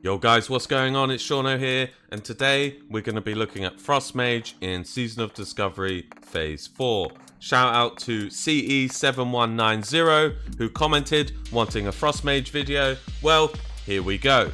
Yo guys, what's going on? It's SEANO here, and today we're going to be looking at Frost Mage in Season of Discovery Phase 4. Shout out to CE7190 who commented wanting a Frost Mage video. Well, here we go.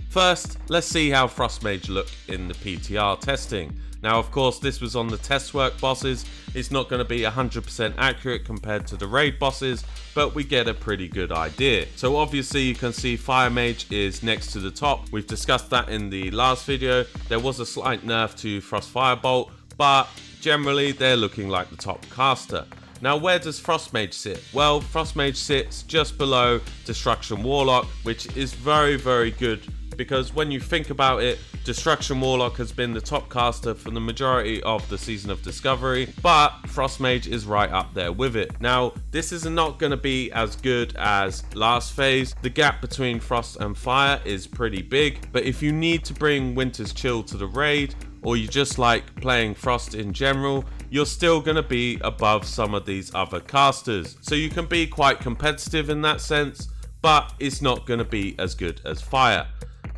First, let's see how Frost Mage looked in the PTR testing. Now, of course, this was on the test work bosses. It's not going to be 100% accurate compared to the raid bosses, but we get a pretty good idea. So obviously you can see Fire Mage is next to the top. We've discussed that in the last video. There was a slight nerf to Frost Firebolt, but generally they're looking like the top caster. Now, where does Frost Mage sit? Well, Frost Mage sits just below Destruction Warlock, which is very, very good, because when you think about it, Destruction Warlock has been the top caster for the majority of the Season of Discovery, but Frost Mage is right up there with it. Now, this is not going to be as good as last phase. The gap between Frost and Fire is pretty big, but if you need to bring Winter's Chill to the raid, or you just like playing Frost in general, you're still going to be above some of these other casters. So you can be quite competitive in that sense, but it's not going to be as good as Fire.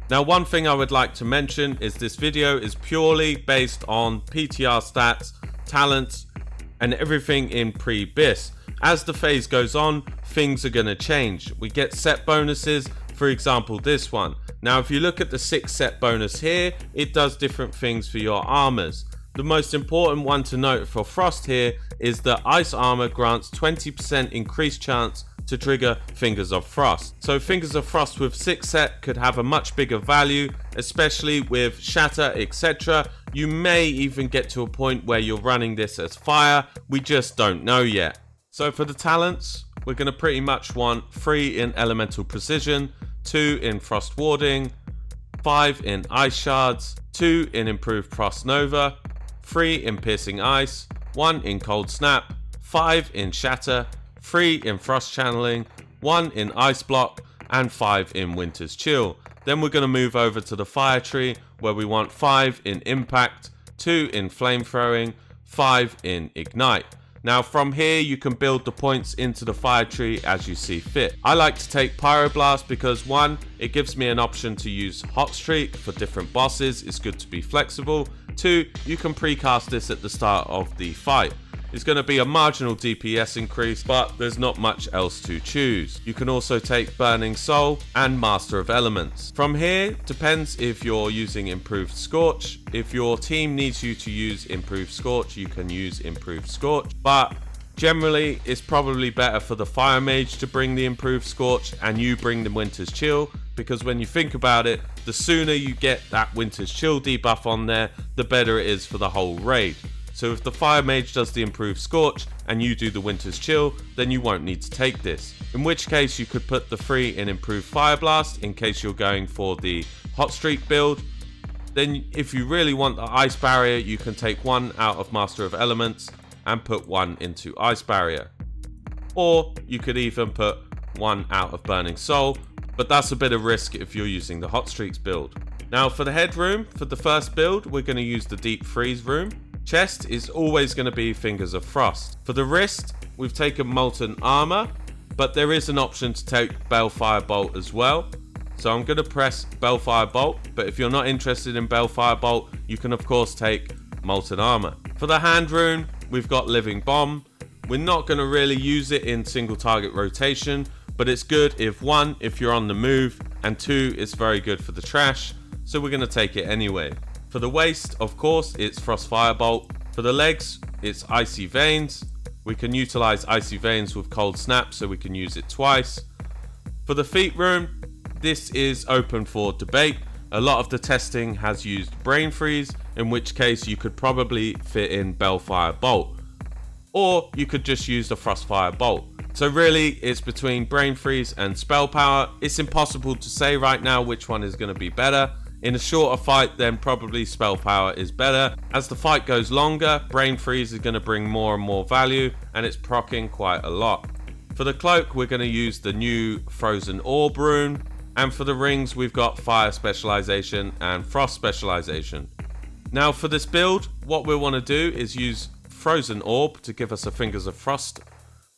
Now, one thing I would like to mention is this video is purely based on PTR stats, talents, and everything in pre-BiS. As the phase goes on, things are going to change. We get set bonuses, for example this one. Now, if you look at the 6 set bonus here, it does different things for your armors. The most important one to note for Frost here is that Ice Armor grants 20% increased chance to trigger Fingers of Frost. So Fingers of Frost with 6 set could have a much bigger value, especially with Shatter, etc. You may even get to a point where you're running this as Fire. We just don't know yet. So for the talents, we're going to pretty much want 3 in Elemental Precision, 2 in Frost Warding, 5 in Ice Shards, 2 in Improved Frost Nova, 3 in Piercing Ice, 1 in Cold Snap, 5 in Shatter, 3 in Frost Channeling, 1 in Ice Block, and 5 in Winter's Chill. Then we're going to move over to the Fire Tree, where we want 5 in Impact, 2 in Flame Throwing, 5 in Ignite. Now from here you can build the points into the Fire Tree as you see fit. I like to take Pyroblast because 1, it gives me an option to use Hot Streak for different bosses. It's good to be flexible. 2, you can precast this at the start of the fight. It's going to be a marginal DPS increase, but there's not much else to choose. You can also take Burning Soul and Master of Elements. From here, depends if you're using Improved Scorch. If your team needs you to use Improved Scorch, you can use Improved Scorch. But generally, it's probably better for the Fire Mage to bring the Improved Scorch and you bring the Winter's Chill, because when you think about it, the sooner you get that Winter's Chill debuff on there, the better it is for the whole raid. So if the Fire Mage does the Improved Scorch and you do the Winter's Chill, then you won't need to take this. In which case you could put the 3 in Improved Fire Blast in case you're going for the Hot Streak build. Then if you really want the Ice Barrier, you can take 1 out of Master of Elements and put 1 into Ice Barrier. Or you could even put 1 out of Burning Soul, but that's a bit of risk if you're using the Hot Streaks build. Now for the headroom, for the first build, we're going to use the Deep Freeze room. Chest is always going to be Fingers of Frost. For the wrist, we've taken Molten Armor, but there is an option to take Balefire Bolt as well. So I'm going to press Balefire Bolt, but if you're not interested in Balefire Bolt, you can of course take Molten Armor. For the hand rune, we've got Living Bomb. We're not going to really use it in single target rotation, but it's good if 1, if you're on the move, and 2, it's very good for the trash, so we're going to take it anyway. For the waist, of course, it's Frost Firebolt. For the legs, it's Icy Veins. We can utilize Icy Veins with Cold Snap, so we can use it twice. For the feet rune, this is open for debate. A lot of the testing has used Brain Freeze, in which case you could probably fit in Balefire Bolt. Or you could just use the Frostfire Bolt. So really, it's between Brain Freeze and Spell Power. It's impossible to say right now which one is going to be better. In a shorter fight, then probably Spell Power is better. As the fight goes longer, Brain Freeze is going to bring more and more value, and it's proccing quite a lot. For the cloak, we're going to use the new Frozen Orb rune. And for the rings, we've got Fire Specialization and Frost Specialization. Now for this build, what we want to do is use Frozen Orb to give us a Fingers of Frost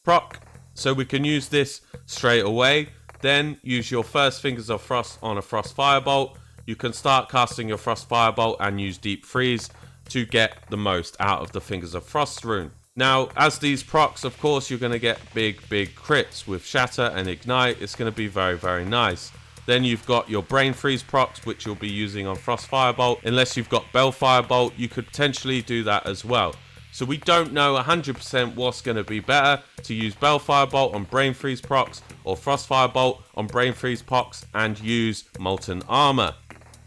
proc. So we can use this straight away. Then use your first Fingers of Frost on a Frost Firebolt. You can start casting your Frost Firebolt and use Deep Freeze to get the most out of the Fingers of Frost rune. Now, as these procs, of course, you're going to get big crits with Shatter and Ignite. It's going to be very nice. Then you've got your Brain Freeze procs, which you'll be using on Frost Firebolt. Unless you've got Bell Firebolt, you could potentially do that as well. So we don't know 100% what's going to be better, to use Bell Firebolt on Brain Freeze procs or Frost Firebolt on Brain Freeze procs and use Molten Armor.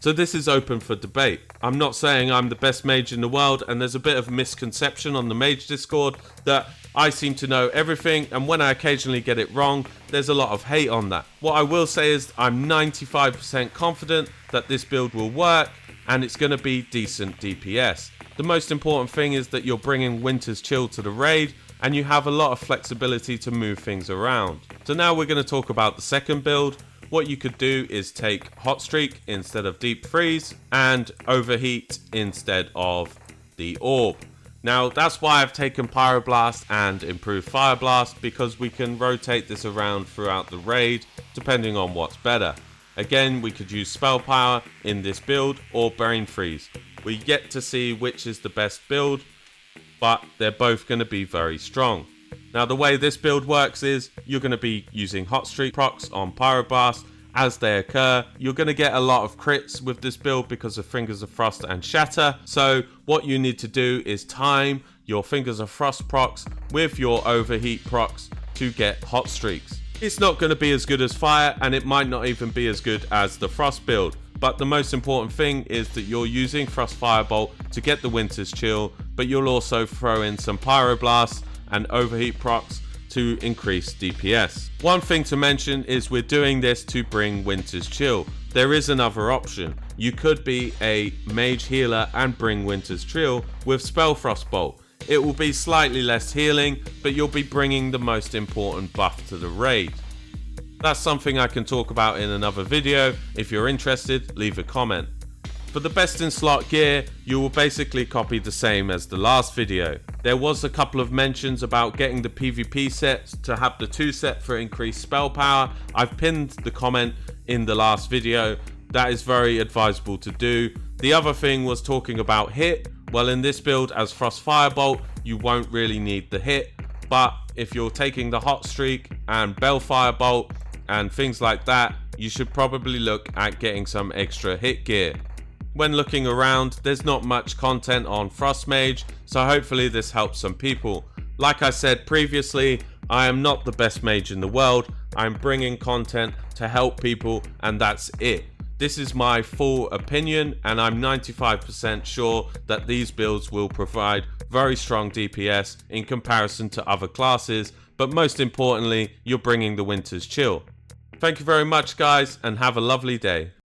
So this is open for debate. I'm not saying I'm the best mage in the world, and there's a bit of misconception on the Mage Discord that I seem to know everything, and when I occasionally get it wrong, there's a lot of hate on that. What I will say is I'm 95% confident that this build will work, and it's going to be decent DPS. The most important thing is that you're bringing Winter's Chill to the raid, and you have a lot of flexibility to move things around. So now we're going to talk about the second build. What you could do is take Hot Streak instead of Deep Freeze and Overheat instead of the Orb. Now that's why I've taken Pyroblast and Improved Fire Blast, because we can rotate this around throughout the raid depending on what's better. Again, we could use Spell Power in this build or Brain Freeze. We get to see which is the best build, but they're both going to be very strong. Now the way this build works is you're going to be using Hot Streak procs on Pyroblast as they occur. You're going to get a lot of crits with this build because of Fingers of Frost and Shatter. So what you need to do is time your Fingers of Frost procs with your Overheat procs to get Hot Streaks. It's not going to be as good as Fire, and it might not even be as good as the Frost build. But the most important thing is that you're using Frost Firebolt to get the Winter's Chill, but you'll also throw in some Pyroblast and Overheat procs to increase DPS. One thing to mention is we're doing this to bring Winter's Chill. There is another option. You could be a Mage healer and bring Winter's Chill with Spell Frostbolt. It will be slightly less healing, but you'll be bringing the most important buff to the raid. That's something I can talk about in another video. If you're interested, leave a comment. For the best in slot gear, you will basically copy the same as the last video. There was a couple of mentions about getting the PvP set to have the 2 set for increased spell power. I've pinned the comment in the last video. That is very advisable to do. The other thing was talking about hit. Well, in this build as Frost Firebolt, you won't really need the hit. But if you're taking the Hot Streak and Bell Firebolt and things like that, you should probably look at getting some extra hit gear. When looking around, there's not much content on Frost Mage, so hopefully this helps some people. Like I said previously, I am not the best mage in the world. I'm bringing content to help people, and that's it. This is my full opinion, and I'm 95% sure that these builds will provide very strong DPS in comparison to other classes, but most importantly, you're bringing the Winter's Chill. Thank you very much, guys, and have a lovely day.